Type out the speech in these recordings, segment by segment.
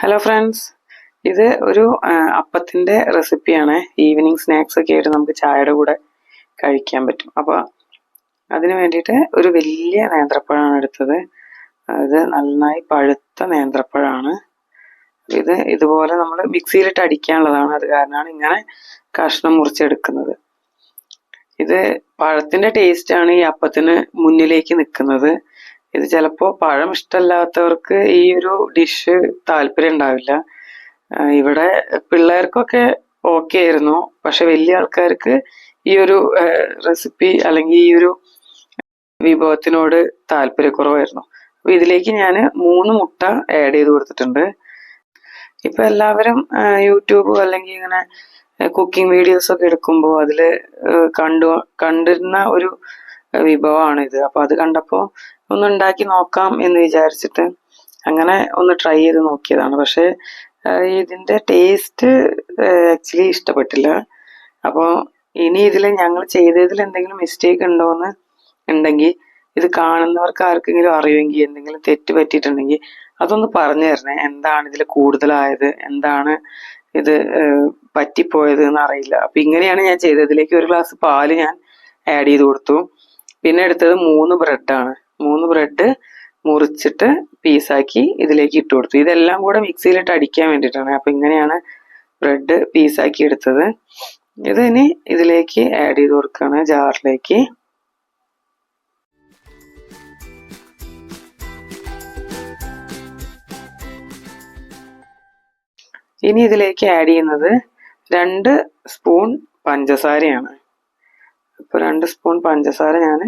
Hello friends, ഇത് ഒരു അപ്പത്തിൻ്റെ റെസിപ്പിയാണ്. ഈവനിങ് സ്നാക്സ് ഒക്കെ ആയിട്ട് നമുക്ക് ചായയുടെ കൂടെ കഴിക്കാൻ പറ്റും. അപ്പോൾ അതിന് വേണ്ടിയിട്ട് ഒരു വലിയ നേന്ത്രപ്പഴമാണ് എടുത്തത്. ഇത് നന്നായി പഴുത്ത നേന്ത്രപ്പഴമാണ്. ഇതുപോലെ നമ്മൾ മിക്സിയിലിട്ട് അടിക്കാനുള്ളതാണ്. അത് കാരണമാണ് ഇങ്ങനെ കഷ്ണം മുറിച്ചെടുക്കുന്നത്. ഇത് പഴത്തിൻ്റെ ടേസ്റ്റാണ് ഈ അപ്പത്തിന് മുന്നിലേക്ക് നിൽക്കുന്നത്. ഇത് ചിലപ്പോൾ പഴം ഇഷ്ടമല്ലാത്തവർക്ക് ഈ ഒരു ഡിഷ് താല്പര്യം ഉണ്ടാവില്ല. ഇവിടെ പിള്ളേർക്കൊക്കെ ഓക്കെ ആയിരുന്നു, പക്ഷെ വലിയ ആൾക്കാർക്ക് ഈ ഒരു റെസിപ്പി അല്ലെങ്കിൽ ഈ ഒരു വിഭവത്തിനോട് താല്പര്യക്കുറവായിരുന്നു. അപ്പോൾ ഇതിലേക്ക് ഞാൻ 3 മുട്ട ആഡ് ചെയ്ത് കൊടുത്തിട്ടുണ്ട്. ഇപ്പം എല്ലാവരും യൂട്യൂബ് അല്ലെങ്കിൽ ഇങ്ങനെ കുക്കിംഗ് വീഡിയോസ് ഒക്കെ എടുക്കുമ്പോൾ അതിൽ കണ്ടിരുന്ന ഒരു വിഭവമാണിത്. അപ്പോൾ അത് കണ്ടപ്പോൾ ഒന്ന് ഉണ്ടാക്കി നോക്കാം എന്ന് വിചാരിച്ചിട്ട് അങ്ങനെ ഒന്ന് ട്രൈ ചെയ്ത് നോക്കിയതാണ്. പക്ഷേ ഇതിൻ്റെ ടേസ്റ്റ് ആക്ച്വലി ഇഷ്ടപ്പെട്ടില്ല. അപ്പോൾ ഇനി ഇതിൽ ഞങ്ങൾ ചെയ്തതിൽ എന്തെങ്കിലും മിസ്റ്റേക്ക് ഉണ്ടോയെന്ന് ഉണ്ടെങ്കിൽ ഇത് കാണുന്നവർക്ക് ആർക്കെങ്കിലും അറിയുമെങ്കിൽ എന്തെങ്കിലും തെറ്റ് പറ്റിയിട്ടുണ്ടെങ്കിൽ അതൊന്ന് പറഞ്ഞു തരണേ. എന്താണ് ഇതിൽ കൂടുതലായത്, എന്താണ് ഇത് പറ്റിപ്പോയത് എന്ന് അറിയില്ല. അപ്പം ഇങ്ങനെയാണ് ഞാൻ ചെയ്തത്. ഇതിലേക്ക് 1 ഗ്ലാസ് പാല് ഞാൻ ആഡ് ചെയ്ത് കൊടുത്തു. പിന്നെ എടുത്തത് 3 ബ്രെഡാണ്. 3 ബ്രെഡ് മുറിച്ചിട്ട് പീസാക്കി ഇതിലേക്ക് ഇട്ട് കൊടുത്തു. ഇതെല്ലാം കൂടെ മിക്സിയിലിട്ട് അടിക്കാൻ വേണ്ടിയിട്ടാണ്. അപ്പം ഇങ്ങനെയാണ് ബ്രെഡ് പീസാക്കി എടുത്തത്. ഇത് ഇനി ഇതിലേക്ക് ആഡ് ചെയ്ത് കൊടുക്കുകയാണ്, ജാറിലേക്ക്. ഇനി ഇതിലേക്ക് ആഡ് ചെയ്യുന്നത് 2 സ്പൂൺ പഞ്ചസാരയാണ്. ഇപ്പോൾ 2 സ്പൂൺ പഞ്ചസാര ഞാൻ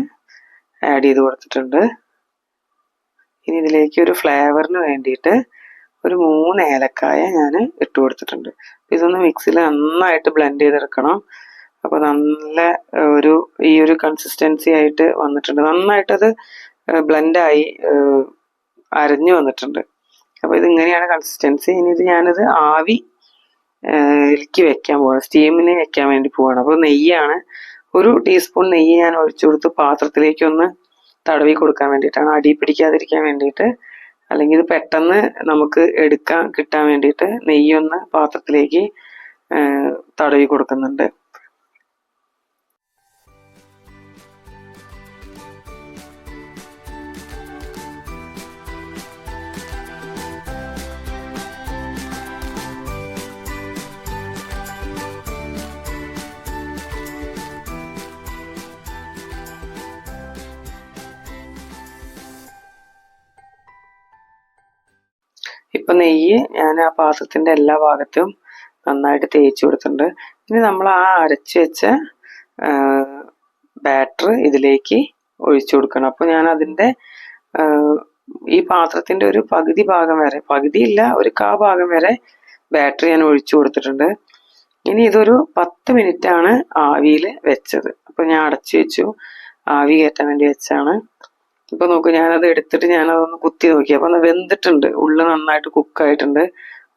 ആഡ് ചെയ്ത് കൊടുത്തിട്ടുണ്ട്. ഇനി ഇതിലേക്ക് ഒരു ഫ്ലേവറിന് വേണ്ടിയിട്ട് ഒരു 3 ഏലക്കായ ഞാൻ ഇട്ട് കൊടുത്തിട്ടുണ്ട്. ഇതൊന്ന് മിക്സിയിൽ നന്നായിട്ട് ബ്ലെൻഡ് ചെയ്തെടുക്കണം. അപ്പോൾ നല്ല ഈ ഒരു കൺസിസ്റ്റൻസി ആയിട്ട് വന്നിട്ടുണ്ട്. നന്നായിട്ടത് ബ്ലെൻഡായി അരഞ്ഞു വന്നിട്ടുണ്ട്. അപ്പോൾ ഇതിങ്ങനെയാണ് കൺസിസ്റ്റൻസി. ഇനി ഇത് ഞാനത് ആവിയിലേക്ക് വെക്കാൻ പോവാണ്, സ്റ്റീമിന് വെക്കാൻ വേണ്ടി പോവാണ്. അപ്പോൾ നെയ്യാണ്, 1 ടീസ്പൂൺ നെയ്യ് ഞാൻ ഒഴിച്ചു കൊടുത്ത് പാത്രത്തിലേക്ക് ഒന്ന് തടവി കൊടുക്കാൻ വേണ്ടിയിട്ടാണ്, അടി പിടിക്കാതിരിക്കാൻ വേണ്ടിയിട്ട്. അല്ലെങ്കിൽ ഇത് പെട്ടെന്ന് നമുക്ക് കിട്ടാൻ വേണ്ടിയിട്ട് നെയ്യൊന്ന് പാത്രത്തിലേക്ക് തടവി കൊടുക്കുന്നുണ്ട്. ഇപ്പം നെയ്യ് ഞാൻ ആ പാത്രത്തിൻ്റെ എല്ലാ ഭാഗത്തും നന്നായിട്ട് തേച്ച് കൊടുത്തിട്ടുണ്ട്. ഇനി നമ്മൾ ആ അരച്ച് വെച്ച ബാറ്റർ ഇതിലേക്ക് ഒഴിച്ചു കൊടുക്കണം. അപ്പോൾ ഞാൻ അതിൻ്റെ ഈ പാത്രത്തിൻ്റെ ഒരു പകുതി ഭാഗം വരെ, പകുതിയില്ല, ഒരു 1/4 ഭാഗം വരെ ബാറ്റർ ഞാൻ ഒഴിച്ചു കൊടുത്തിട്ടുണ്ട്. ഇനി ഇതൊരു 10 മിനിറ്റാണ് ആവിയിൽ വെച്ചത്. അപ്പോൾ ഞാൻ അടച്ചു വെച്ചു, ആവി കയറ്റാൻ വേണ്ടി വെച്ചാണ്. ഇപ്പൊ നോക്കൂ, ഞാനത് എടുത്തിട്ട് ഞാനതൊന്ന് കുത്തി നോക്കി. അപ്പൊ ഒന്ന് വെന്തിട്ടുണ്ട്, ഉള്ളിൽ നന്നായിട്ട് കുക്കായിട്ടുണ്ട്,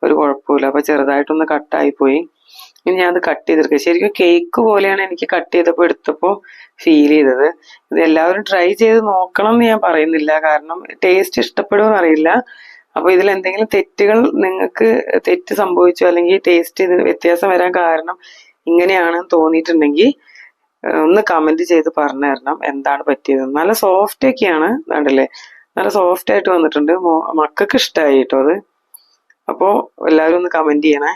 ഒരു കുഴപ്പമില്ല. അപ്പൊ ചെറുതായിട്ടൊന്ന് കട്ടായി പോയി. ഇനി ഞാനത് കട്ട് ചെയ്തെടുക്കുക. ശരിക്കും കേക്ക് പോലെയാണ് എനിക്ക് കട്ട് ചെയ്തപ്പോൾ എടുത്തപ്പോൾ ഫീൽ ചെയ്തത്. ഇത് എല്ലാവരും ട്രൈ ചെയ്ത് നോക്കണം എന്ന് ഞാൻ പറയുന്നില്ല, കാരണം ടേസ്റ്റ് ഇഷ്ടപ്പെടുമെന്ന് അറിയില്ല. അപ്പോൾ ഇതിൽ എന്തെങ്കിലും നിങ്ങൾക്ക് തെറ്റ് സംഭവിച്ചു അല്ലെങ്കിൽ ടേസ്റ്റ് വ്യത്യാസം വരാൻ കാരണം ഇങ്ങനെയാണെന്ന് തോന്നിയിട്ടുണ്ടെങ്കിൽ ഒന്ന് കമന്റ് ചെയ്ത് പറഞ്ഞു തരണം എന്താണ് പറ്റിയത്. നല്ല സോഫ്റ്റ് ഒക്കെയാണ്, കണ്ടില്ലേ, നല്ല സോഫ്റ്റ് ആയിട്ട് വന്നിട്ടുണ്ട്. മക്കൾക്ക് ഇഷ്ടമായി കേട്ടോ അത്. അപ്പോൾ എല്ലാവരും ഒന്ന് കമന്റ് ചെയ്യണേ.